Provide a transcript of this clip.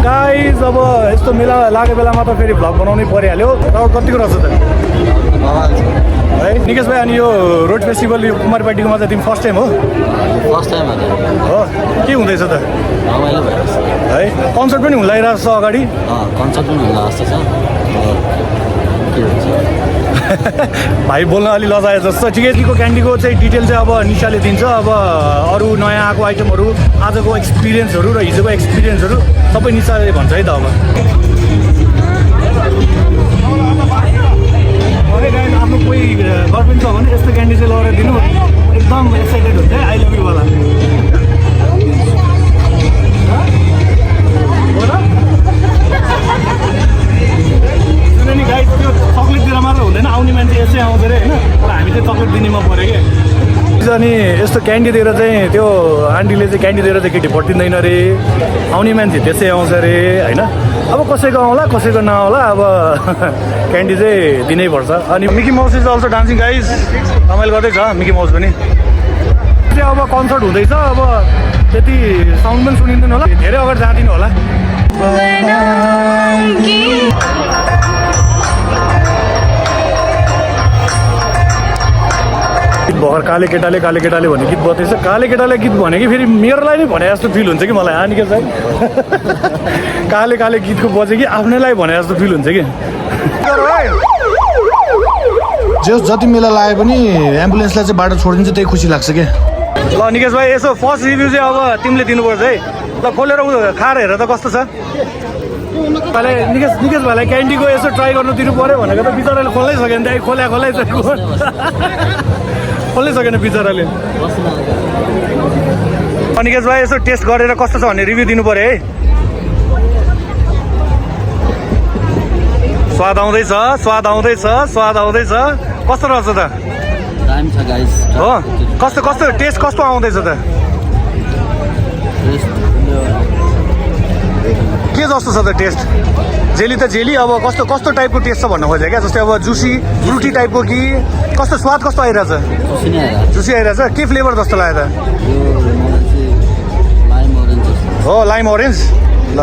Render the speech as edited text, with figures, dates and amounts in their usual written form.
Guys अब यस्तो मेला लागेको बेलामा त फेरि भ्लग बनाउनै परिहाल्यो। राउट कतिको रहेछ त है निकेश भाइ? अनि यो रोड फेस्टिभल यो कुमारपाटीकोमा चाहिँ तिमी फर्स्ट टाइम हो? फर्स्ट टाइम हो के हुँदैछ त रमाइलो भइरहेछ है? कन्सर्ट पनि हुन लागिरहेको छ अगाडि। कन्सर्ट पनि हुन जस्तो छ के हुन्छ भाइ बोल्न अलि लजाए जस्तो। चिकेजीको क्यान्डीको चाहिँ डिटेल चाहिँ अब निशाले दिन्छ। अब अरू नयाँ आएको आइटमहरू, आजको एक्सपिरियन्सहरू र हिजोको एक्सपिरियन्सहरू सबै निशाले भन्छ है त। अब आफ्नो कोही गर्लफ्रेन्ड छ भने यस्तो क्यान्डी चाहिँ लगाएर दिनु, एकदम एक्साइटेड हुन्छ है। आई लभ यु वाला सुन नि गाइस, त्यो चक्लेट दिएर मात्र हुँदैन, आउने मान्छे यसै आउँछ अरे होइन। तर हामी चाहिँ चक्लेट दिनेमा पऱ्यो क्या। अनि यस्तो क्यान्डी दिएर चाहिँ त्यो आन्टीले चाहिँ क्यान्डी दिएर चाहिँ केटी पट्टिँदैन अरे, आउने मान्छे त्यसै आउँछ अरे होइन। अब कसैको आउँला कसैको नआउला, अब क्यान्डी चाहिँ दिनैपर्छ। अनि Mickey mouse is also dancing guys, रमाइलो गर्दैछ मिकी माउस पनि। अब कन्सर्ट हुँदैछ, अब त्यति साउन्ड पनि सुनिँदैन होला, धेरै अगाडि जाँदिनु होला। गीत भर्खर काले केटाले भन्ने गीत बत्दैछ। काले केटाले गीत भने कि फेरि मेरोलाई नै भने जस्तो फिल हुन्छ कि मलाई। आनिके चाहिँ काले काले गीतको बजे कि आफ्नैलाई भने जस्तो फिल हुन्छ कि। जे जति मेला लाए पनि एम्बुलेन्सलाई चाहिँ बाटो छोडिदिन्छ, त्यही खुसी लाग्छ क्या। ल निकेश भाइ, यसो फर्स्ट रिभ्यू चाहिँ अब तिमीले दिनुपर्छ है। ल खोलेर खाएर हेर त कस्तो छ। अहिले निकेश भाइलाई क्यान्डीको यसो ट्राई गर्नु दिनु पऱ्यो भनेको त बिचराले खोल्नै सकेन। त्यही खोलै सकेन बिचराले। निकेश भाइ यसो टेस्ट गरेर कस्तो छ भन्ने रिभ्यू दिनु पऱ्यो है। स्वाद आउँदैछ कस्तो रहेछ त? टाइम छ गाइस हो कस्तो टेस्ट कस्तो आउँदैछ त? के जस्तो छ त टेस्ट? जेली त जेली, अब कस्तो टाइपको टेस्ट छ भन्नु खोजेँ क्या। जस्तै अब जुसी फ्रुटी टाइपको कि कस्तो स्वाद कस्तो आइरहेछ? जुसी आइरहेछ। के फ्लेभर जस्तो लाग्यो त? लाइम ओरेन्ज हो लाइम ओरेन्ज। ल